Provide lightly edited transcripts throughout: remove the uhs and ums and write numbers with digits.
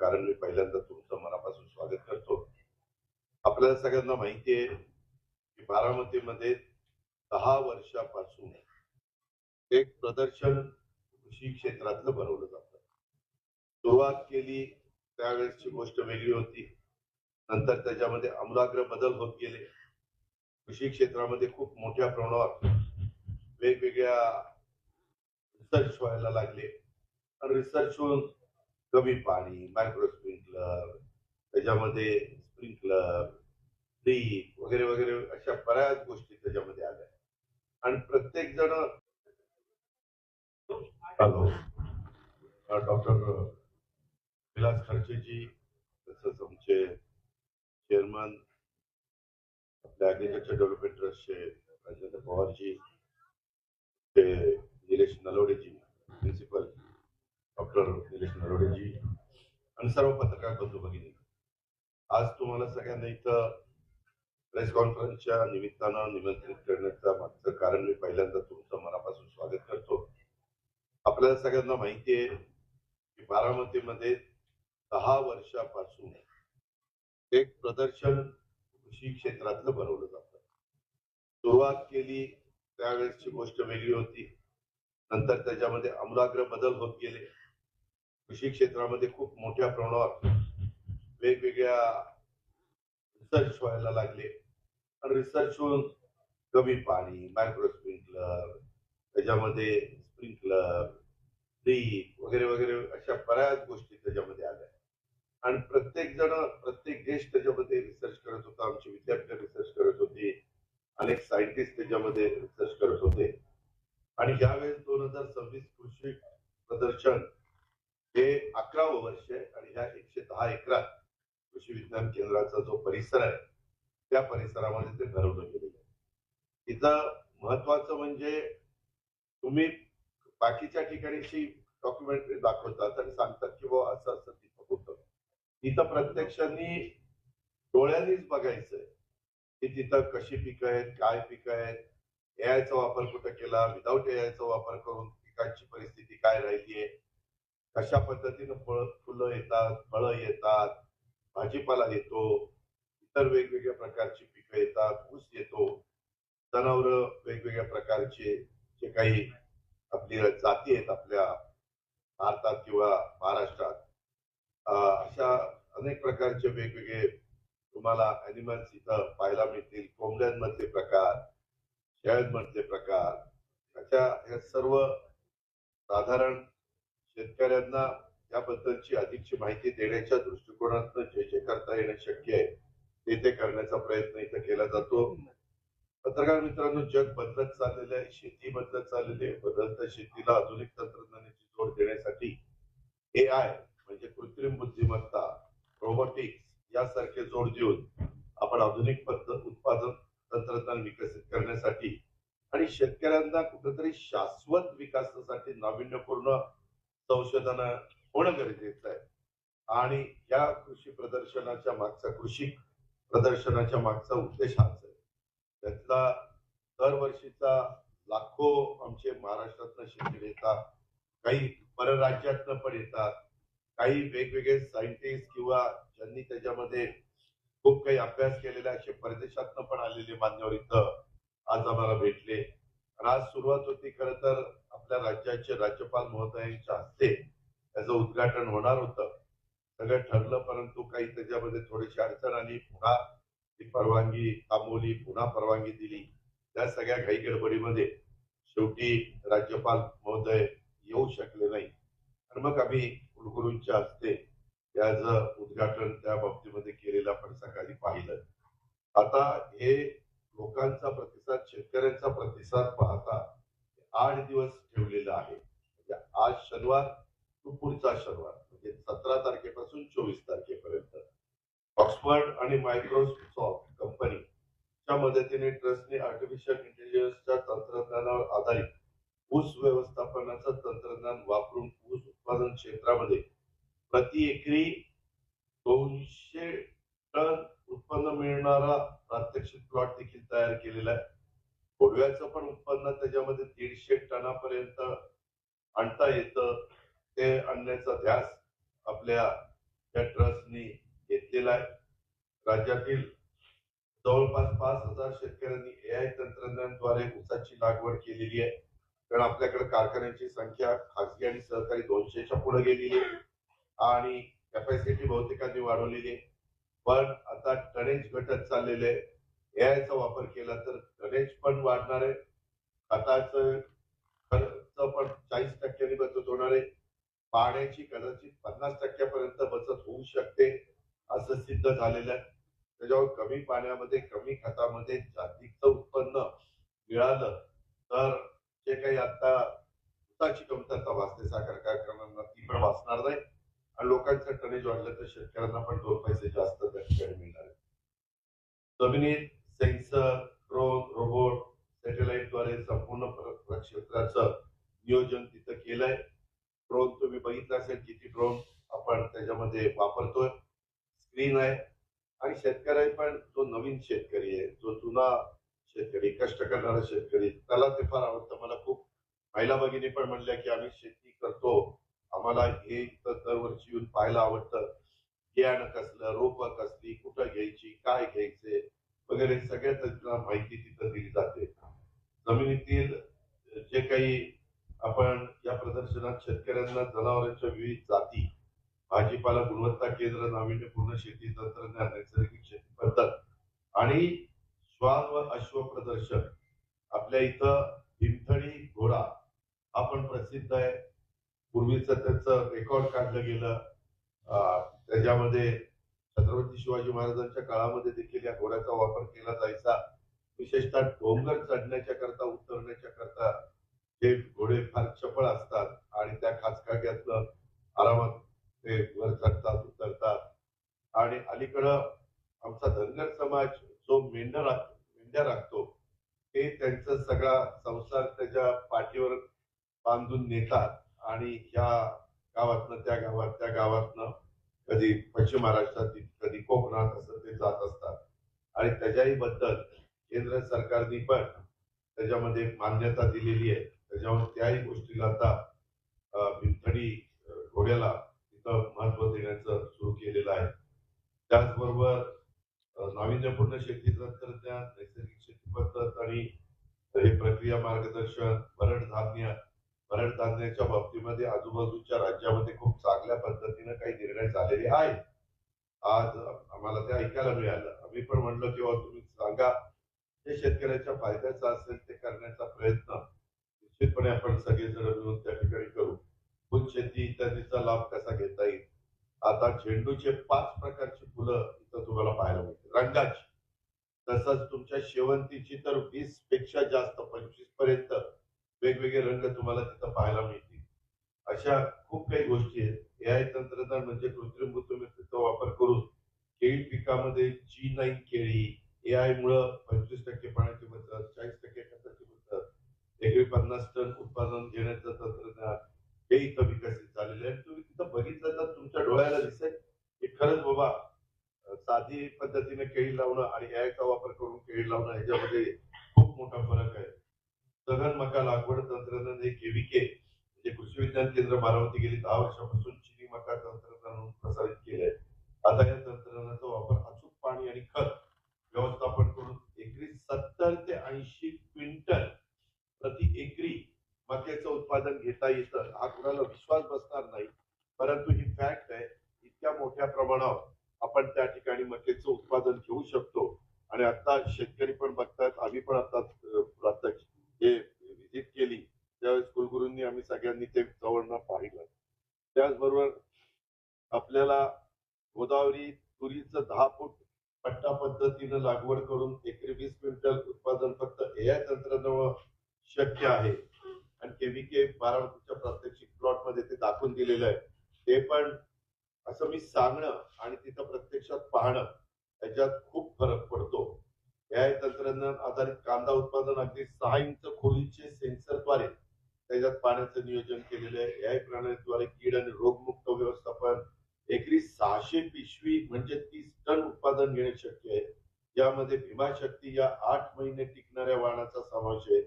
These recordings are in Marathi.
कारण मी पहिल्यांदा तुमचं मनापासून स्वागत करतो. आपल्याला सगळ्यांना माहिती आहे की बारामतीमध्ये 10 वर्षापासून एक प्रदर्शन कृषी क्षेत्रातलं भरवलं जातं. सुरुवात केली त्यावेळेसची गोष्ट वेगळी होती. नंतर त्याच्यामध्ये आमूलाग्र बदल होत गेले. कृषी क्षेत्रामध्ये खूप मोठ्या प्रमाणावर वेगवेगळ्या रिसर्च व्हायला लागले. आणि रिसर्च होऊन कमी पाणी, मायक्रो स्प्रिंकलर, त्याच्यामध्ये स्प्रिंकलर, ड्रीप वगैरे वगैरे अशा बऱ्याच गोष्टी त्याच्यामध्ये आल्या. आणि प्रत्येक जण हॅलो डॉक्टर विलास खर्चेजी, तसंच आमचे चेअरमन आपल्या ऍग्रिकल्चर डेव्हलपमेंट ट्रस्टचे राजेंद्र पवारजी, ते निलेश नलवडेजी, प्रिन्सिपल डॉक्टर निलेश नलवडेजी आणि सर्व पत्रकार बंधू भगिनी, आज तुम्हाला सगळ्यांना इथं प्रेस कॉन्फरन्सच्या निमित्तानं निमंत्रित करण्याचं मागचं कारण मी पहिल्यांदा तुमचं मनापासून स्वागत करतो. आपल्याला सगळ्यांना माहिती आहे की बारामतीमध्ये 10 वर्षापासून एक प्रदर्शन कृषी क्षेत्रातलं भरवलं जातं. सुरुवात केली त्यावेळेसची गोष्ट वेगळी होती. नंतर त्याच्यामध्ये आमूलाग्र बदल होत गेले. कृषी क्षेत्रामध्ये खूप मोठ्या प्रमाणावर वेगवेगळ्या रिसर्च व्हायला लागले. आणि रिसर्च होऊन कमी पाणी, मायक्रो स्प्रिंकलर, त्याच्यामध्ये स्प्रिंकलर, ड्रीप वगैरे वगैरे अशा बऱ्याच गोष्टी त्याच्यामध्ये आल्या. आणि प्रत्येक जण प्रत्येक देश त्याच्यामध्ये रिसर्च करत होता. आमचे विद्यार्थी रिसर्च करत होते, अनेक सायंटिस्ट त्याच्यामध्ये रिसर्च करत होते. आणि यावेळेस 2026 कृषी प्रदर्शन हे 11वं वर्ष आहे. आणि ह्या 110 एकरात कृषी विज्ञान केंद्राचा जो परिसर आहे त्या परिसरामध्ये ते भरवलं गेलेलं आहे. इथं महत्वाचं म्हणजे तुम्ही बाकीच्या ठिकाणीची डॉक्युमेंटरी दाखवतात आणि सांगतात की बाबा असं असं तिथं होतं. इथं प्रत्यक्षांनी डोळ्यांनीच बघायचंय की तिथं कशी पिकं आहेत, काय पिकं आहेत, एआयचा वापर कुठं केला, विदाऊट एआयचा वापर करून पिकांची परिस्थिती काय राहिली आहे, कशा पद्धतीनं फुलं येतात, फळं येतात, भाजीपाला येतो, इतर वेगवेगळ्या प्रकारची पिकं येतात, ऊस येतो, जनावर वेगवेगळ्या प्रकारचे जे काही आपली जाती आहेत आपल्या भारतात किंवा महाराष्ट्रात, अशा अनेक प्रकारचे वेगवेगळे तुम्हाला अॅनिमल्स इथं पाहायला मिळतील. कोंबड्यांमधले प्रकार, शेळ्यांमधले प्रकार, अशा हे सर्व साधारण शेतकऱ्यांना याबद्दलची अधिकची माहिती देण्याच्या दृष्टिकोनातून जे जे करता येणं शक्य आहे ते करण्याचा प्रयत्न इथं केला जातो. पत्रकार मित्रांनो, जग बदलत चाललेलं आहे, शेती बदलत चाललेली आहे. बदलत्या शेतीला आधुनिक तंत्रज्ञानाची जोड देण्यासाठी एआय म्हणजे कृत्रिम बुद्धिमत्ता, रोबोटिक्स यासारखे जोड देऊन आपण आधुनिक पद्धत उत्पादन तंत्रज्ञान विकसित करण्यासाठी आणि शेतकऱ्यांना कुठेतरी शाश्वत विकासासाठी नाविन्यपूर्ण संशोधन होणं गरजेचं आहे. आणि या कृषी प्रदर्शनाच्या मागचा कृषी प्रदर्शनाच्या मागचा उद्देश हाच आहे. त्यातला दरवर्षीचा लाखो आमचे महाराष्ट्रातनं शिक्षक येतात, काही परराज्यातनं पण येतात, काही वेगवेगळे सायंटिस्ट किंवा ज्यांनी त्याच्यामध्ये खूप काही अभ्यास केलेला असे परदेशातनं पण आलेले मान्यवर इथं आज आम्हाला भेटले. आणि आज सुरुवात होती खरं तर आपल्या राज्याचे राज्यपाल महोदयांच्या हस्ते त्याचं उद्घाटन होणार होतं. सगळं ठरलं, परंतु काही त्याच्यामध्ये थोडीशी अडचण आली. पुन्हा ती परवानगी थांबवली, पुन्हा परवानगी दिली. त्या सगळ्या घाई गडबडीमध्ये शेवटी राज्यपाल महोदय येऊ शकले नाही. आणि मग आम्ही कुलगुरूंच्या हस्ते त्याचं उद्घाटन त्या बाबतीमध्ये केलेलं आपण सकाळी पाहिलं. आता हे लोकांचा प्रतिसाद, शेतकऱ्यांचा प्रतिसाद पाहता 8 दिवस ठेवलेला आहे. म्हणजे आज शनिवार तो पुढचा शनिवार, म्हणजे 17 तारखेपासून 24 तारखेपर्यंत ऑक्सफर्ड आणि मायक्रोसॉफ्ट कंपनीच्या मदतीने ट्रस्टने आर्टिफिशियल इंटेलिजन्सच्या तंत्रज्ञानावर आधारित ऊस व्यवस्थापनाचं तंत्रज्ञान वापरून ऊस उत्पादन क्षेत्रामध्ये प्रति एकरी 200 टन उत्पन्न मिळणारा प्रात्यक्षिक प्लॉट देखील तयार केलेला आहे. गोडव्याचं पण उत्पन्न त्याच्यामध्ये 150 टनापर्यंत आणता येतं. ते आणण्याचा ध्यास आपल्या त्या ट्रस्टनी घेतलेला आहे. राज्यातील जवळपास 5,000 शेतकऱ्यांनी एआय तंत्रज्ञानाद्वारे ऊसाची लागवड केलेली आहे. कारण आपल्याकडे कारखान्यांची संख्या खासगी आणि सहकारी 200च्या पुढे गेलेली आहे आणि कॅपॅसिटी बहुतेकांनी वाढवलेली आहे. पण आता टनेज घटत चाललेले आहे. एआयचा वापर केला तर टनेज पण वाढणार आहे. खताचं खर्च पण 40% बचत होणार आहे. पाण्याची कदाचित 50% बचत होऊ शकते असं सिद्ध झालेलं आहे. त्याच्यावर कमी पाण्यामध्ये कमी खतामध्ये जास्तीचं उत्पन्न मिळालं तर जे काही आता ऊसाची कमतरता भासते साखर कारखान्यांना ती पण भासणार नाही आणि लोकांचं टनेज वाढलं तर शेतकऱ्यांना पण 2 पैसे जास्त त्या ठिकाणी मिळणार आहे. जमिनीत सेन्सर, ड्रोन, रोबोट, सॅटेलाइटद्वारे संपूर्ण क्षेत्राचं नियोजन तिथं केलंय. ड्रोन तुम्ही बघितलं असेल किती ड्रोन आपण त्याच्यामध्ये वापरतोय. स्क्रीन आहे आणि शेतकरी पण जो नवीन शेतकरी आहे, जो जुना शेतकरी, कष्ट करणारा शेतकरी, त्याला ते फार आवडतं. मला खूप महिला भगिनी पण म्हणल्या की आम्ही शेती करतो, आम्हाला हे इथं दरवर्षी येऊन पाहायला आवडतं. बियाणं कसलं, रोपं कसली, कुठं घ्यायची, काय घ्यायचे वगैरे सगळ्याच माहिती तिथं दिली जाते. जमिनीतील जे काही आपण या प्रदर्शनात शेतकऱ्यांना जनावरांच्या विविध जाती, भाजीपाला गुणवत्ता केंद्र, नाविन्यपूर्ण शेती तंत्रज्ञान, नैसर्गिक शेती पद्धत आणि श्वान व अश्व प्रदर्शन. आपल्या इथं भीमथडी घोडा हा पण प्रसिद्ध आहे. पूर्वीचं त्याचं रेकॉर्ड काढलं गेलं. त्याच्यामध्ये छत्रपती शिवाजी महाराजांच्या काळामध्ये देखील या घोड्याचा वापर केला जायचा. विशेषतः डोंगर चढण्याच्या करता, उतरण्याच्या करता हे घोडे फार चपळ असतात आणि त्या खाचखाट्यातनं आरामात ते वर चढतात, उतरतात. आणि अलीकडं आमचा धनगर समाज जो मेंढ्या राखतो ते त्यांचा सगळा संसार त्याच्या पाठीवर बांधून नेतात आणि ह्या गावातनं त्या गावात, त्या गावातनं कधी पश्चिम महाराष्ट्रात, कधी कोकणात असं ते जात असतात. आणि त्याच्याही बद्दल केंद्र सरकारने पण त्याच्यामध्ये मान्यता दिलेली आहे. त्याच्यामुळे त्याही गोष्टीला आता भीमथडी घोड्याला तिथं महत्व देण्याचं सुरू केलेलं आहे. त्याचबरोबर नाविन्यपूर्ण शेती तंत्रज्ञान, नैसर्गिक शेती पद्धत आणि हे प्रक्रिया मार्गदर्शन, भरड धान्याच्या बाबतीमध्ये आजूबाजूच्या राज्यामध्ये खूप चांगल्या पद्धतीने काही निर्णय झालेले आहेत. आज आम्हाला ते ऐकायला मिळालं. आम्ही पण म्हणलं किंवा तुम्ही सांगा जे शेतकऱ्याच्या फायद्याचं असेल ते करण्याचा प्रयत्न निश्चितपणे आपण सगळेजण मिळून त्या ठिकाणी करू. फुल शेती इत्यादीचा लाभ कसा घेता येईल. आता झेंडूचे 5 प्रकारची फुलं इथं तुम्हाला पाहायला मिळतील रंगाची. तसंच तुमच्या शेवंतीची तर 20 पेक्षा जास्त 25 पर्यंत वेगवेगळे रंग तुम्हाला तिथं पाहायला मिळतील. अशा खूप काही गोष्टी आहेत. एआय तंत्रज्ञान म्हणजे कृत्रिम बुद्धिमत्तेचा वापर करून केळी पिकामध्ये G9 केळी, एआय मुळे 25% पाण्याची बचत, 40% खताची बचत, एकरी 50 टन उत्पादन घेण्याचं तंत्रज्ञान हे इथं विकसित झालेलं आहे. तुम्ही तिथं बघितलं तर तुमच्या डोळ्याला दिसेल की खरंच बाबा साधी पद्धतीने केळी लावणं आणि एआयचा वापर करून केळी लावणं ह्याच्यामध्ये खूप मोठा फरक आहे. सघन मका लागवड तंत्रज्ञान हे केव्हीके म्हणजे कृषी विज्ञान केंद्र बारामती गेली 10 वर्षापासून चिनी मका तंत्रज्ञान प्रसारित केलंय. आता या तंत्रज्ञानाचा वापर अचूक पाणी आणि खत व्यवस्थापन करून एकरी 70 ते 80 क्विंटल प्रति एकरी मक्याचं उत्पादन घेता येतं. हा कुणाला विश्वास बसणार नाही, परंतु ही फॅक्ट आहे. इतक्या मोठ्या प्रमाणावर आपण त्या ठिकाणी मक्याचं उत्पादन घेऊ शकतो आणि आता शेतकरी पण बघतात. आम्ही पण आता प्रत्यक्ष हे व्हिजिट केली त्यावेळेस कुलगुरूंनी आम्ही सगळ्यांनी ते जवळनं पाहिलं. त्याचबरोबर आपल्याला गोदावरी तुरीचं 10 फूट पट्टा पद्धतीनं लागवड करून एकरी 20 क्विंटल उत्पादन फक्त एआय तंत्रज्ञानामुळे शक्य आहे. आणि केव्हीके बारामतीच्या प्रात्यक्षिक प्लॉट मध्ये ते दाखवून दिलेलं आहे. ते पण असं मी सांगणं आणि तिथं प्रत्यक्षात पाहणं याच्यात खूप फरक पडतो. एआय तंत्रज्ञान आधारित कांदा उत्पादन अगदी 6 इंच खोलीचे सेन्सरद्वारे त्याच्यात पाण्याचं नियोजन केलेलं आहे. एआय प्रणालीद्वारे कीड आणि रोगमुक्त व्यवस्थापन एकरी 600 पिशवी म्हणजे 30 टन उत्पादन घेणे शक्य आहे. यामध्ये भीमाशक्ती या 8 महिने टिकणाऱ्या वाणाचा समावेश आहे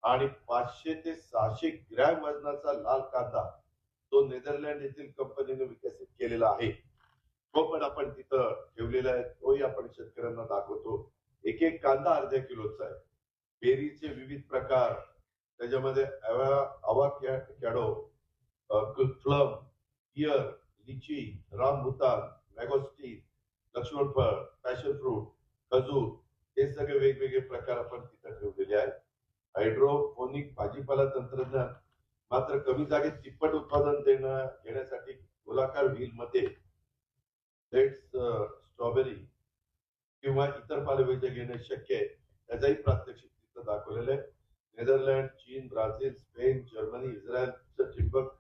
आणि 500 ते 600 ग्रॅम वजनाचा लाल कांदा तो नेदरलँड येथील कंपनीने विकसित केलेला आहे. तो पण आपण तिथं ठेवलेला आहे, तोही आपण शेतकऱ्यांना दाखवतो. एक एक कांदा अर्ध्या किलोचा आहे. पेरीचे विविध प्रकार, त्याच्यामध्ये अवाकॅडो, प्लम, पियर, लिची, रामबुतान, मॅगोस्टीन, लक्ष्मणफळ, पॅशन फ्रूट, खजूर, हे सगळे वेगवेगळे प्रकार आपण तिथं ठेवलेले आहेत. हायड्रोपोनिक भाजीपाला तंत्रज्ञान मात्र कमी जागेत तिप्पट उत्पादन घेण्यासाठी गोलाकार व्हीलमध्ये स्ट्रॉबेरी किंवा इतर पालेभाज्या घेणे शक्य आहे, त्याचाही प्रात्यक्षिक तिथं दाखवलेलं आहे. नेदरलँड, चीन, ब्राझील, स्पेन, जर्मनी, इस्रायलचं ठिबक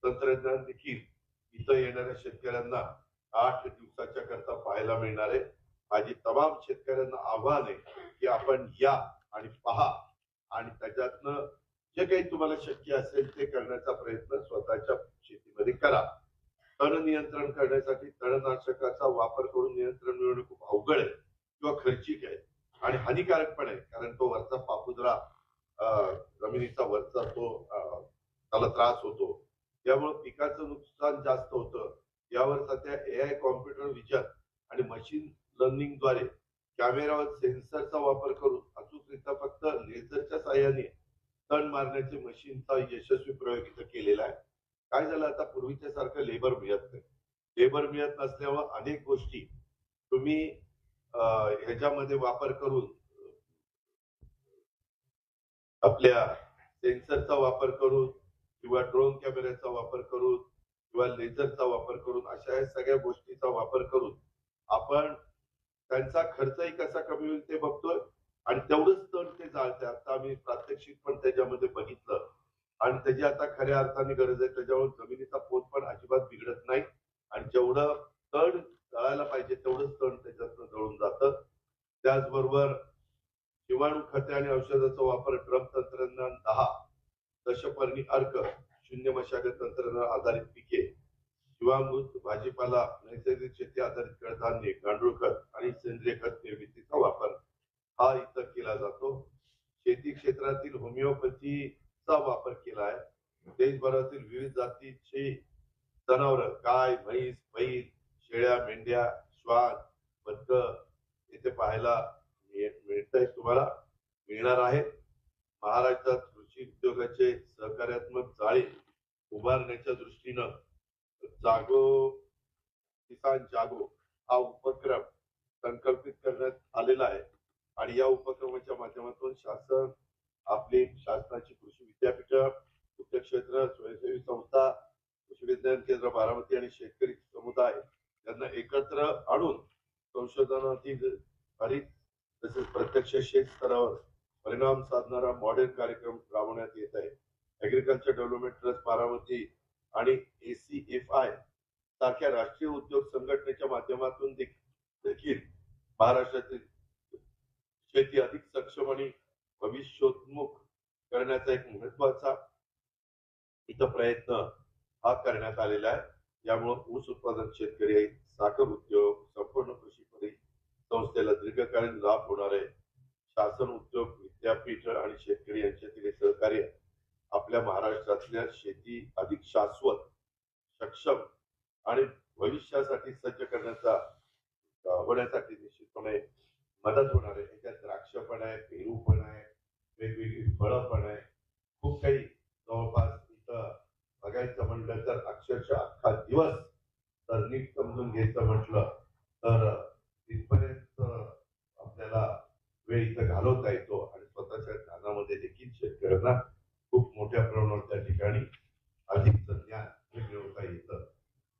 तंत्रज्ञान देखील इथं येणाऱ्या शेतकऱ्यांना 8 दिवसाच्या करता पाहायला मिळणार आहे. माझी तमाम शेतकऱ्यांना आव्हान आहे की आपण या आणि पहा आणि त्याच्यातनं जे काही तुम्हाला शक्य असेल ते करण्याचा प्रयत्न स्वतःच्या शेतीमध्ये करा. तण नियंत्रण करण्यासाठी तणनाशकाचा वापर करून नियंत्रण मिळवणे खूप अवघड आहे किंवा खर्चिक आहे आणि हानिकारक पण आहे, कारण तो वरचा पापुद्रा जमिनीचा वरचा तो त्याला त्रास होतो, त्यामुळे पिकाचं नुकसान जास्त होतं. यावर सध्या AI, कॉम्प्युटर विजन आणि मशीन लर्निंगद्वारे कॅमेरावर सेन्सरचा वापर करून अचूकरित्या फक्त लेझरच्या साहाय्याने तण मारण्याचे मशीनचा यशस्वी प्रयोग इथं केलेला आहे. काय झालं, आता पूर्वीच्या सारखं लेबर मिळत नाही. लेबर मिळत नसल्यावर अनेक गोष्टी तुम्ही ह्याच्यामध्ये वापर करून आपल्या सेन्सरचा वापर करून किंवा ड्रोन कॅमेऱ्याचा वापर करून किंवा लेझरचा वापर करून अशा या सगळ्या गोष्टीचा वापर करून आपण त्यांचा खर्चही कसा कमी होईल ते बघतोय आणि तेवढंच तण ते जाळते. आता आम्ही प्रात्यक्षिक पण त्याच्यामध्ये बघितलं आणि त्याची आता खऱ्या अर्थाने गरज आहे. त्याच्यावर जमिनीचा पोत पण अजिबात बिघडत नाही आणि जेवढं तण जळायला पाहिजे तेवढंच तण त्याच्यातनं जळून जातं. त्याचबरोबर जीवाणू खते आणि औषधाचा वापर ड्रम तंत्रज्ञान 10 दशपर्णी अर्क, शून्य मशागत तंत्रज्ञान आधारित पिके, जीवामृत भाजीपाला, नैसर्गिक शेती आधारित कडधान्य, गांडूळ खत आणि सेंद्रिय खत निर्मितीचा वापर हा इथं केला जातो. शेती क्षेत्रातील होमिओपॅथीचा वापर केला आहे. देशभरातील विविध जातीचे जनावर, गाय, म्हैस, बैल, शेळ्या, मेंढ्या, श्वान, बदक इथे पाहायला मिळतंय, तुम्हाला मिळणार आहेत. महाराष्ट्रात कृषी उद्योगाचे सहकार्यात्मक जाळे उभारण्याच्या दृष्टीनं जागो किसान जागो हा उपक्रम संकल्पित करण्यात आलेला आहे आणि या उपक्रमाच्या माध्यमातून शासन, आपली शासनाची कृषी विद्यापीठ, उद्योग क्षेत्र, स्वयंसेवी संस्था, कृषी विज्ञान केंद्र बारामती आणि शेतकरी समुदाय यांना एकत्र आणून संशोधनातील हरित तसेच प्रत्यक्ष शेत स्तरावर परिणाम साधणारा मॉडेल कार्यक्रम राबवण्यात येत आहे. ऍग्रिकल्चर डेव्हलपमेंट ट्रस्ट बारामती आणि ACFI सारख्या राष्ट्रीय उद्योग संघटनेच्या माध्यमातून देखील महाराष्ट्रातील शेती अधिक सक्षम आणि भविष्योन्मुख करण्याचा एक महत्वाचा इथं प्रयत्न हा करण्यात आलेला आहे. यामुळे ऊस उत्पादक शेतकरी, साखर उद्योग, संपूर्ण कृषी संस्थेला दीर्घकालीन लाभ होणार आहे. शासन, उद्योग, विद्यापीठ आणि शेतकरी यांच्यातील सहकार्य आपल्या महाराष्ट्रातल्या शेती अधिक शाश्वत, सक्षम आणि भविष्यासाठी सज्ज करण्याचा होण्यासाठी निश्चितपणे मदत होणार आहे. त्याच्यात द्राक्ष पण आहे, पेरू पण आहे, वेगवेगळी फळं पण आहे, खूप काही जवळपास इथं बघायचं म्हटलं तर अक्षरशः अख्खा दिवस तर नीट समजून घ्यायचं म्हटलं तर तिथपर्यंत आपल्याला वेळ इथं घालवता येतो आणि स्वतःच्या ज्ञानामध्ये देखील शेतकऱ्यांना खूप मोठ्या प्रमाणावर त्या ठिकाणी अधिकचं ज्ञान मिळवता येतं.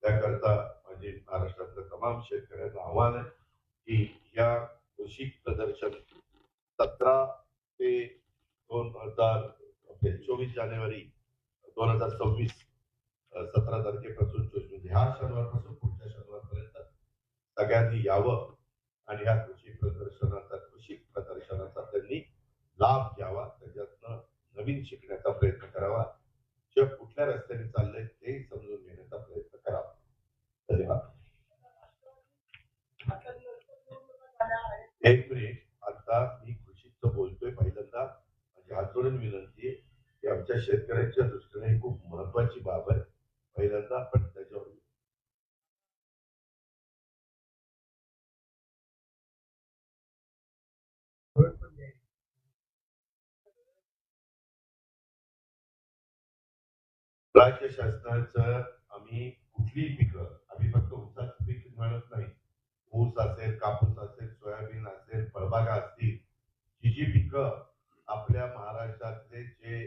त्याकरता माझे महाराष्ट्रातल्या तमाम शेतकऱ्यांना आव्हान आहे की या कृषी प्रदर्शन 17 ते 24 जानेवारी 2026 17 तारखेपासून 24 म्हणजे ह्या शनिवारपासून पुढच्या शनिवारपर्यंत सगळ्यांनी यावं आणि ह्या कृषी प्रदर्शनाचा त्यांनी लाभ घ्यावा, त्याच्यातनं नवीन शिकण्याचा प्रयत्न करावा, जग कुठल्या रस्त्याने चाललंय ते समजून घेण्याचा प्रयत्न करावा. धन्यवाद. एक मिनिट, आता मी कृषीचं बोलतोय पहिल्यांदा, माझी हात जोडून विनंती आहे की आमच्या शेतकऱ्यांच्या दृष्टीने खूप महत्वाची बाब आहे. पहिल्यांदा आपण त्याच्यावर राज्य शासनाचं आम्ही कुठलीही पिकं, आम्ही फक्त ऊसाचं पीक म्हणत नाही, ऊस असेल, कापूस असेल, सोयाबीन असेल, फळबागा असतील, जी पिकं आपल्या महाराष्ट्रातले जे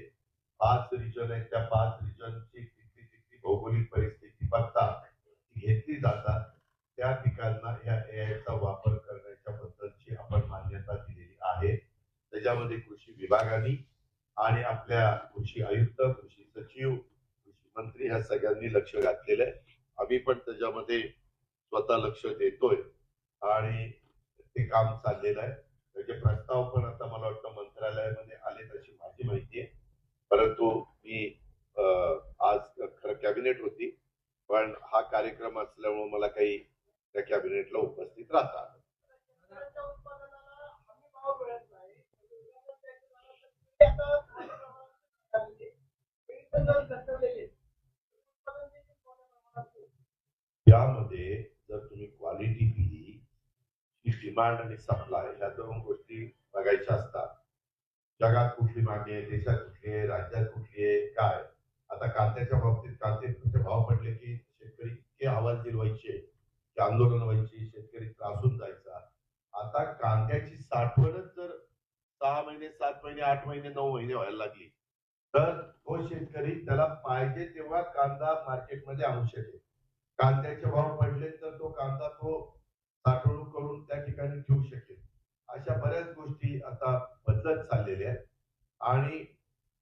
5 रिजन आहेत, त्या 5 रिजनची तिथली भौगोलिक परिस्थिती बघता घेतली जातात, त्या पिकांना या एआयचा वापर करण्याच्या बद्दलची आपण मान्यता दिलेली आहे. त्याच्यामध्ये कृषी विभागाने आणि आपल्या कृषी आयुक्त, कृषी सचिव, कृषी मंत्री ह्या सगळ्यांनी लक्ष घातलेलं आहे. आम्ही पण त्याच्यामध्ये स्वतः लक्ष देतोय आणि ते काम चाललेलं आहे. त्याचे प्रस्ताव पण आता मला वाटतं मंत्रालयामध्ये आलेत अशी माझी माहिती आहे. परंतु मी आज खरं कॅबिनेट होती, पण हा कार्यक्रम असल्यामुळे मला काही त्या कॅबिनेटला उपस्थित राहता आलं. यामध्ये जर तुम्ही क्वालिटी दिली, डिमांड आणि सप्लाय ह्या दोन गोष्टी बघायच्या असतात. जगात कुठली मागणी आहे, देशात कुठली आहे, राज्यात कुठली आहे, काय. आता कांद्याच्या बाबतीत कांद्याचे भाव पडले की शेतकरी इतके आवाज दिलवायचे की आंदोलन व्हायची, शेतकरी त्रासून जायचा. आता कांद्याची साठवणच जर 6 महिने, 7 महिने, 8 महिने, 9 महिने व्हायला लागली, तर तो शेतकरी त्याला पाहिजे तेव्हा कांदा मार्केटमध्ये आणू शकेल. कांद्याचे भाव पडले तर तो कांदा तो साठवणूक करून त्या ठिकाणी ठेवू शकेल. अशा बऱ्याच गोष्टी आता बदलत चाललेल्या आहेत आणि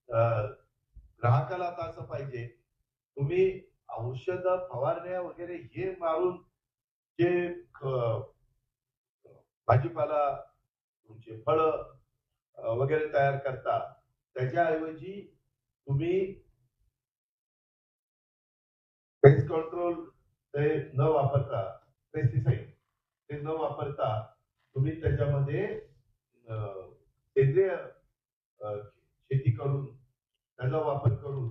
ग्राहकाला आता असं पाहिजे, तुम्ही औषध फवारण्या वगैरे हे मारून जे भाजीपाला, तुमचे फळ वगैरे तयार करता, त्याच्याऐवजी तुम्ही पेस्ट कंट्रोल ते न वापरता, पेस्टिसाइड ते न वापरता तुम्ही त्याच्यामध्ये सेंद्रिय शेती करून त्याचा वापर करून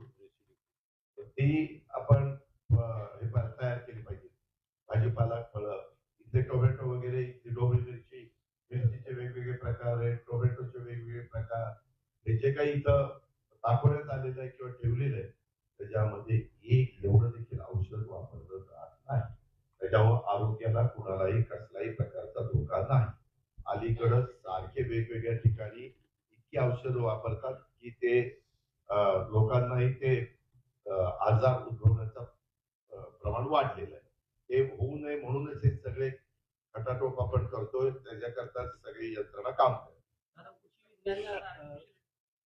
ती आपण हे तयार केली पाहिजे. भाजीपाला, फळं, इथे टोमॅटो वगैरे, इथे ढोबळी मिरची, मिरचीचे वेगवेगळे प्रकार आहेत, टोमॅटोचे वेगवेगळे प्रकार, हे जे काही इथं दाखवण्यात आलेलं आहे किंवा ठेवलेलं आहे, त्याच्यामध्ये एक एवढं देखील औषध वापरलं जात नाही. त्याच्यामुळे आरोग्याला कुणालाही कसलाही प्रकारचा धोका नाही. अलीकडं सारखे वेगवेगळ्या ठिकाणी इतकी औषधं वापरतात की ते लोकांनाही ते आजार उद्भवण्याचं प्रमाण वाढलेलं आहे. ते होऊ नये म्हणूनच हे सगळे खटाटोप आपण करतोय, त्याच्याकरता सगळी यंत्रणा काम करते.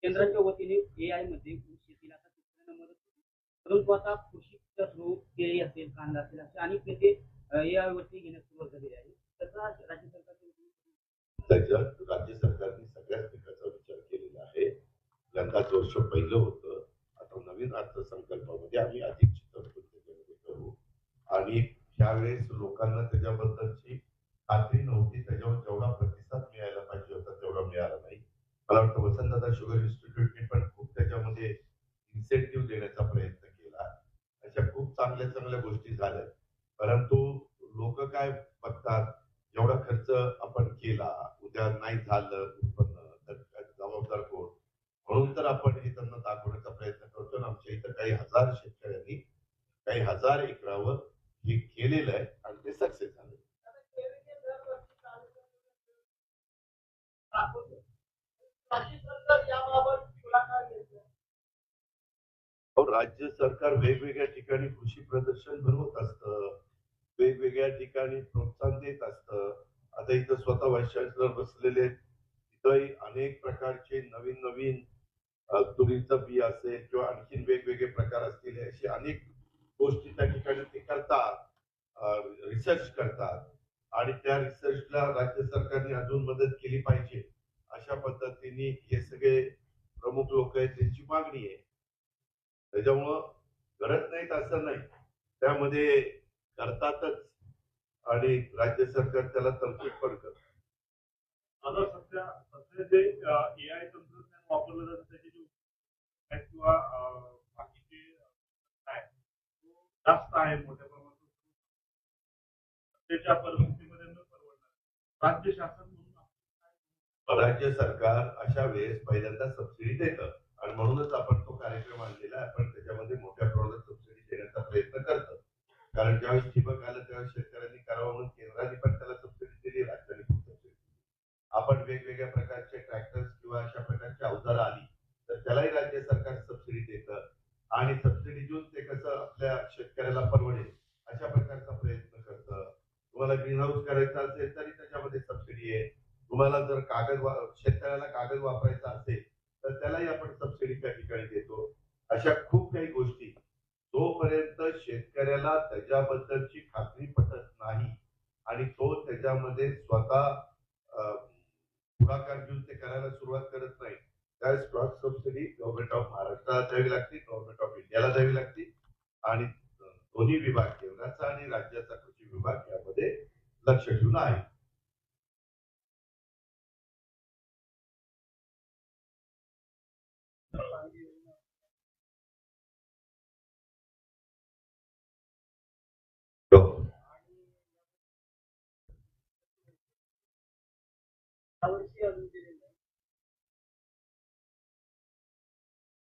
केंद्राच्या वतीने एआय मध्ये शेतीला आता शेतकऱ्यांना मदत होते, परंतु आता कृषीच्या थ्रू केळी असेल, कांदा असेल, असे अनेक नेते एआय वरती घेण्यास सुरुवात झालेली आहे. त्याचा राज्य त्याच्यात राज्य सरकारने सगळ्याच पिकाचा विचार केलेला आहे. यंदाच वर्ष पहिलं होतं. आता नवीन अर्थसंकल्पामध्ये आम्ही अधिक तरतूद त्याच्यामध्ये करू आणि त्यावेळेस लोकांना त्याच्याबद्दलची खात्री नव्हती. त्याच्यावर जेवढा प्रतिसाद मिळायला पाहिजे होता तेवढा मिळाला नाही. मला वाटतं वसंतदादा शुगर इन्स्टिट्यूटने पण खूप त्याच्यामध्ये इन्सेंटिव्ह देण्याचा प्रयत्न केला. अशा खूप चांगल्या चांगल्या गोष्टी झाल्या. परंतु लोक काय बघतात, एवढा खर्च आपण केला, उद्या नाही झालं उत्पन्न तर जबाबदार कोण, म्हणून तर आपण हे त्यांना दाखवण्याचा प्रयत्न करतो. आमच्या इथं काही हजार शेतकऱ्यांनी काही हजार एकरावर हे केलेलं आहे आणि ते सक्सेस झालं. राज्य सरकार वेगवेगळ्या ठिकाणी कृषी प्रदर्शन भरवत असतं, वेगवेगळ्या ठिकाणी प्रोत्साहन देत असतं. आता इथं स्वतः व्हाईस चान्सलर बसलेले, तिथंही अनेक प्रकारचे नवीन नवीन तुरीचं बी असेल किंवा आणखी वेगवेगळे प्रकार असतील, अशी अनेक गोष्टी त्या ठिकाणी ते करतात, रिसर्च करतात आणि त्या रिसर्चला राज्य सरकारने अजून मदत केली पाहिजे. अशा पद्धतीने हे सगळे प्रमुख लोक आहेत, त्यांची मागणी आहे. त्याच्यामुळं करत नाहीत असं नाही, त्यामध्ये करतातच आणि राज्य सरकार त्याला तरतूद पण करत. आता सध्या जे एआय तंत्रज्ञान वापरलं जातं त्याचे जे किंवा बाकीचे जास्त आहे मोठ्या प्रमाणात, त्याच्या परिस्थितीमध्ये न परवडणार राज्य शासन म्हणून राज्य सरकार अशा वेळेस पहिल्यांदा सबसिडी देतं आणि म्हणूनच आपण तो कार्यक्रम आणलेला आहे. आपण त्याच्यामध्ये मोठ्या प्रमाणात सबसिडी देण्याचा प्रयत्न करतो. कारण ज्यावेळेस ठिबक आलं त्यावेळेस शेतकऱ्यांनी करावं म्हणून केंद्राने पण त्याला सबसिडी दिली, राज्याने पण सबसिडी दिली. आपण वेगवेगळ्या प्रकारचे ट्रॅक्टर्स किंवा अशा प्रकारची अवजारं आली तर त्यालाही राज्य सरकार सबसिडी देतं आणि सबसिडी देऊन ते कसं आपल्या शेतकऱ्याला परवडेल अशा प्रकारचा प्रयत्न करतं. तुम्हाला ग्रीन हाऊस करायचं असेल तरी त्याच्यामध्ये सबसिडी आहे. तुम्हाला जर शेतकऱ्याला कागद वापरायचा असेल तर त्यालाही आपण सबसिडी त्या ठिकाणी देतो. अशा खूप काही गोष्टी जोपर्यंत शेतकऱ्याला त्याच्याबद्दलची खात्री पटत नाही आणि तो त्याच्यामध्ये स्वतः पुढाकार घेऊन ते करायला सुरुवात करत नाही त्यावेळेस क्रॉप सबसिडी गव्हर्नमेंट ऑफ महाराष्ट्राला द्यावी लागते, गव्हर्नमेंट ऑफ इंडियाला द्यावी लागते आणि दोन्ही विभाग केंद्राचा आणि राज्याचा कृषी विभाग यामध्ये लक्ष ठेवून आहे.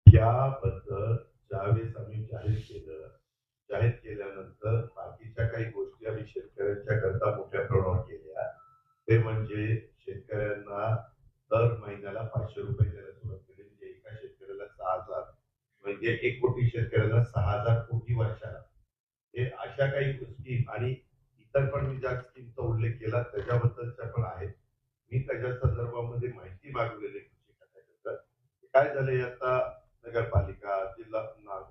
याबद्दल ज्यावेळेस आम्ही जाहीर केल्यानंतर बाकीच्या काही गोष्टी आम्ही शेतकऱ्यांच्या करता मोठ्या प्रमाणावर केल्या. ते म्हणजे शेतकऱ्यांना दर महिन्याला 500 रुपये द्यायला सुरुवात केली. म्हणजे एका शेतकऱ्याला 6,000 म्हणजे 1 कोटी शेतकऱ्याला 6,000 कोटी वर्षाला. हे अशा काही गोष्टी आणि इतर पण मी ज्या स्कीमचा उल्लेख केला त्याच्याबद्दलच्या पण आहेत. मी त्याच्या संदर्भामध्ये माहिती मागवलेली कृषी खात्याकडे. काय झालंय आता नगरपालिका, जिल्हा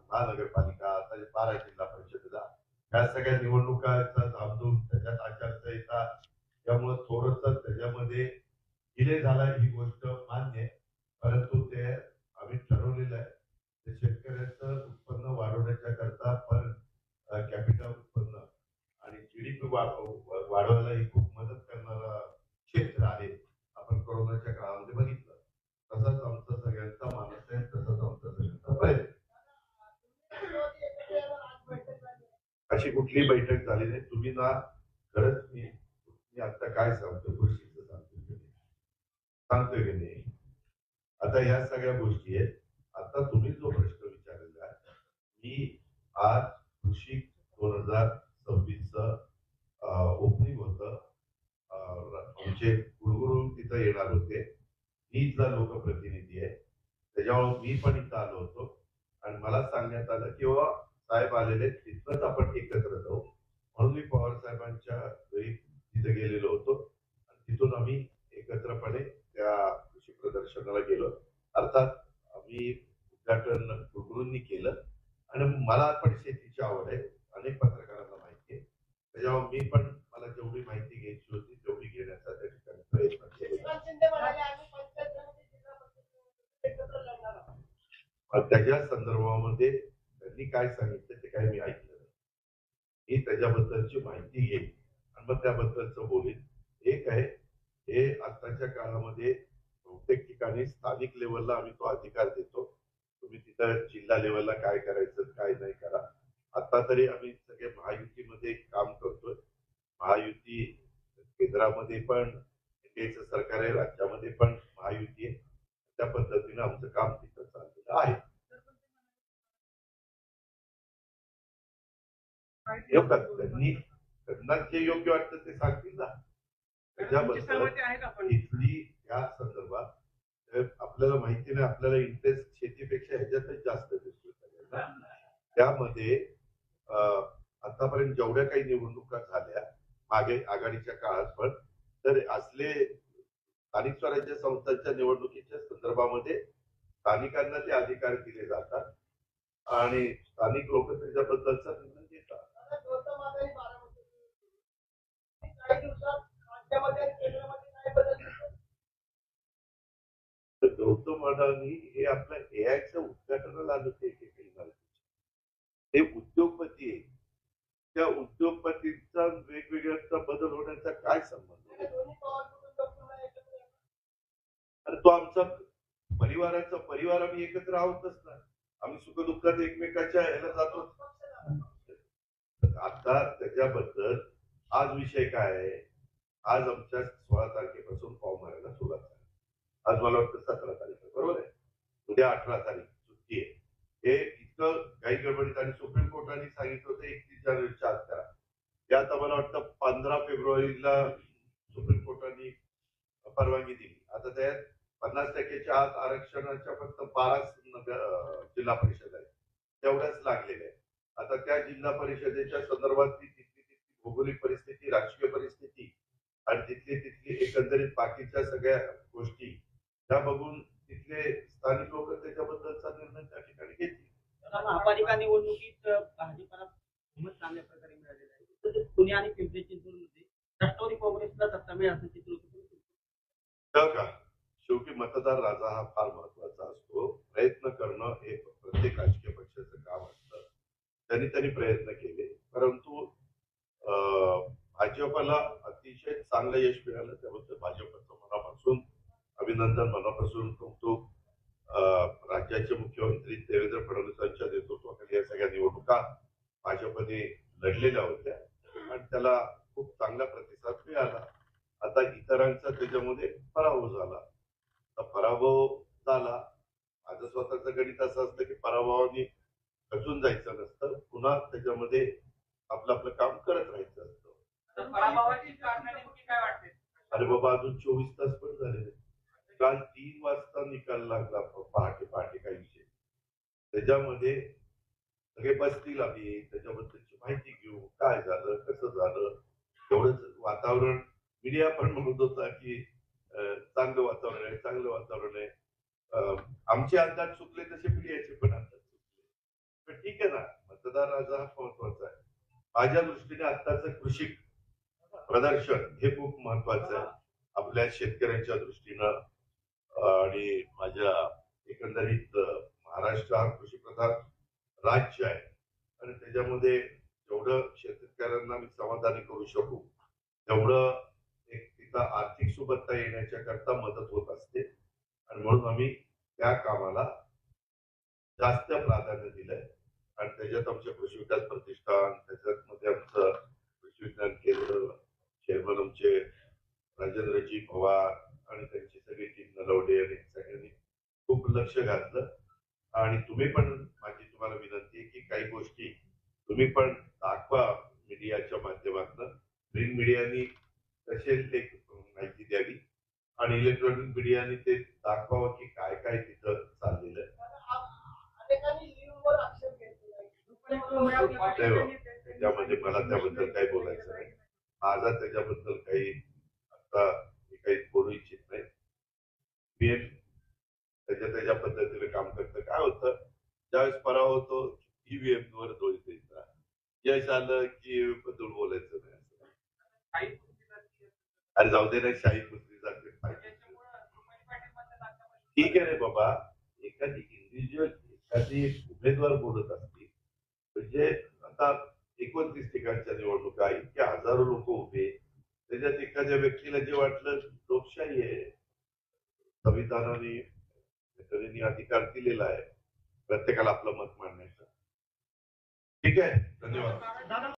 महानगरपालिका, आता 12 जिल्हा परिषदेला या सगळ्या निवडणुकांचा धामधूम त्याच्यात आचारसंहिता त्यामुळे थोडंसं त्याच्यामध्ये डिले झाला ही गोष्ट मान्य आहे. परंतु ते आम्ही ठरवलेलं आहे ते शेतकऱ्याचं उत्पन्न वाढवण्याच्या करता पर कॅपिटल उत्पन्न आणि जीडीपी वाढवायला ही खूप मदत करणारा क्षेत्र आहे. आपण कोरोनाच्या काळामध्ये बघितलं तसंच आमचा सगळ्यांचा मानस आहे, तसंच आमचा सगळ्यांचा प्रयत्न. अशी कुठली बैठक झाली नाही. तुम्ही ना खरंच मी आता काय सांगतो गोष्टीचं सांगतोय की नाही. आता ह्या सगळ्या गोष्टी आहेत. आता तुम्ही जो प्रश्न विचारलेला आहे मी आज कृषी 2026 ओपनिंग होतं. आमचे गुरुगुरु तिथं येणार होते. मी इथला लोकप्रतिनिधी आहे त्याच्यामुळे मी पण इथं आलो होतो आणि मला सांगण्यात आलं की बाबा साहेब आलेले तिथनंच आपण एकत्र जाऊ म्हणून मी पवार साहेबांच्या घरी तिथे गेलेलो होतो आणि तिथून आम्ही एकत्रपणे त्या कृषी प्रदर्शनाला गेलो. अर्थात आम्ही उद्घाटन गुरुगुरूंनी केलं आणि मला पण शेतीची आवड आहे. अनेक पत्रकारांना माहिती आहे त्याच्यामुळे मी पण मला जेवढी माहिती घ्यायची होती तेवढी घेण्याचा त्या ठिकाणी प्रयत्न केला. त्याच्या संदर्भामध्ये त्यांनी काय सांगितलं ते काय मी ऐकलं नाही. मी त्याच्याबद्दलची माहिती घेईन आणि मग त्याबद्दलचं बोलेन. एक आहे हे आताच्या काळामध्ये प्रत्येक ठिकाणी स्थानिक लेवलला आम्ही तो अधिकार देतो. तुम्ही तिथं जिल्हा लेवलला काय करायचं काय नाही करा. आता तरी आम्ही सगळे महायुतीमध्ये काम करतोय. महायुती केंद्रामध्ये पण एनडीएचं सरकार आहे, राज्यामध्ये पण महायुती आहे. त्या पद्धतीने आमचं काम तिथं चाललेलं आहे. त्यांना जे योग्य वाटतं ते सांगतील ना. त्याच्याबद्दल इथली या संदर्भात आपल्याला माहिती नाही. आपल्याला इंटरेस्ट शेतीपेक्षा ह्याच्यातच जास्त दिसतो. त्यामध्ये आतापर्यंत जेवढ्या काही निवडणुका झाल्या मागे आघाडीच्या काळात पण तर असले स्थानिक स्वराज्य संस्थांच्या निवडणुकीच्या संदर्भामध्ये स्थानिकांना ते अधिकार दिले जातात आणि स्थानिक लोक त्याच्याबद्दलचा निर्णय घेतात. गौतम अडाणी हे आपल्या एआयच्या उद्घाटनाला आले होते. ते उद्योगपती आहे. त्या उद्योगपतींचा वेगवेगळ्या बदल होण्याचा काय संबंध? अरे तो आमचा परिवार आम्ही एकत्र आहोतच ना. आम्ही सुखदुःखात एकमेकाच्या ह्याला जातो. आता त्याच्याबद्दल आज विषय काय आहे. आज आमच्या 16 तारखेपासून फॉर्म भरायला सुरुवात झाली. आज मला वाटतं 17 तारीख बरोबर आहे. उद्या 18 तारीख सुट्टी आहे. हे इतकं काही गडबडीत आणि सुप्रीम कोर्टाने सांगितलं होतं 31 जानेवारीच्या आत करा. ते आता मला वाटतं 15 फेब्रुवारीला सुप्रीम कोर्टाने परवानगी दिली. आता त्यात 50% आत आरक्षणाच्या फक्त 12 जिल्हा परिषद आहेत. तेवढ्याच लागलेल्या आहेत. आता त्या जिल्हा परिषदेच्या संदर्भातली तिथली भौगोलिक परिस्थिती, राजकीय परिस्थिती आणि तिथली एकंदरीत बाकीच्या सगळ्या गोष्टी त्या बघून तिथले स्थानिक लोक त्याच्याबद्दलचा निर्णय त्या ठिकाणी घेतील. आता महापालिका निवडणुकीत भाजपला बहुमत चांगल्या प्रकारे मिळालेलं आहे. तसेच पुणे आणि पिंपरी चिंचवडमध्ये राष्ट्रवादी काँग्रेसला सत्ता मिळेल असं चित्र होतं. तर का शेवटी मतदार राजा हा फार महत्वाचा असतो. प्रयत्न करणं हे प्रत्येक राजकीय पक्षाचं काम असतं. त्यांनी प्रयत्न केले, परंतु भाजपला अतिशय चांगलं यश मिळालं. त्याबद्दल भाजपचं मनापासून अभिनंदन, मनापासून कौतुक. राज्याचे मुख्यमंत्री देवेंद्र फडणवीसांच्या नेतृत्वाखाली या सगळ्या निवडणुका भाजपने लढलेल्या होत्या आणि त्याला खूप चांगला प्रतिसाद मिळाला. आता इतरांचा त्याच्यामध्ये पराभव झाला. पराभव झाला. माझं स्वतःचं गणित असं असतं की पराभवाने खचून जायचं नसतं, पुन्हा त्याच्यामध्ये आपलं काम करत राहायचं असतं. पराभवाची कारणं नेमकी काय वाटते? अरे बाबा, अजून 24 तास पण झाले. काल 3 वाजता निकाल लागला, पहाटे काही विषय. त्याच्यामध्ये सगळे बसतील, आम्ही त्याच्याबद्दलची माहिती घेऊ, काय झालं, कसं झालं. एवढंच वातावरण. मीडिया पण म्हणत होता की चांगलं वातावरण आहे, चांगलं वातावरण आहे. आमचे अंदाज चुकले तसे मीडियाचे पण अंदाज चुकले. पण ठीक आहे ना, मतदार राजा हा महत्वाचा आहे. माझ्या दृष्टीने आत्ताचं कृषी प्रदर्शन हे खूप महत्वाचं आहे आपल्या शेतकऱ्यांच्या दृष्टीनं. आणि माझ्या एकंदरीत महाराष्ट्र हा कृषीप्रधान राज्य आहे आणि त्याच्यामध्ये जेवढं शेतकऱ्यांना मी समाधानी करू शकू तेवढं एक तिथं आर्थिक सुबत्ता येण्याच्या करता मदत होत असते आणि म्हणून आम्ही त्या कामाला जास्त प्राधान्य दिलंय. आणि त्याच्यात आमचे कृषी विकास प्रतिष्ठान, त्याच्यामध्ये आमचं कृषी विज्ञान केंद्र, चेअरमन आमचे राजेंद्रजी पवार आणि त्यांची सगळी टीम नलवडे आणि सगळ्यांनी खूप लक्ष घातलं. आणि तुम्ही पण, माझी तुम्हाला विनंती आहे की काही गोष्टी तुम्ही पण दाखवा मीडियाच्या माध्यमातून. प्रिंट मीडियानी तसेच एक माहिती द्यावी आणि इलेक्ट्रॉनिक मीडियाने ते दाखवावं की काय काय तिथं चाललेलं आहे. त्यामध्ये मला त्याबद्दल काही बोलायचं नाही. माझा त्याच्याबद्दल काही आता मी काही बोलू इच्छित नाही. पीएम त्याच्या पद्धतीने काम करतं. काय होतं, ज्यावेळेस पराभव होतो ईव्हीएम वर दोष द्यायचा, यश आलं की बद्दल बोलायचं नाही. अरे जाऊ दे ना, शाही पुत्री जाते. ठीक आहे रे बाबा, एखादी इंडिव्हिज्युअल एखादी उमेदवार बोलत असतील म्हणजे आता 29 ठिकाणच्या निवडणुका, इतके हजारो लोक उभे, त्याच्यात एखाद्या व्यक्तीला जे वाटलं, लोकशाही आहे, संविधानाने घटनेने अधिकार दिलेला आहे प्रत्येकाला आपलं मत मांडण्याचा. ठीक आहे, धन्यवाद.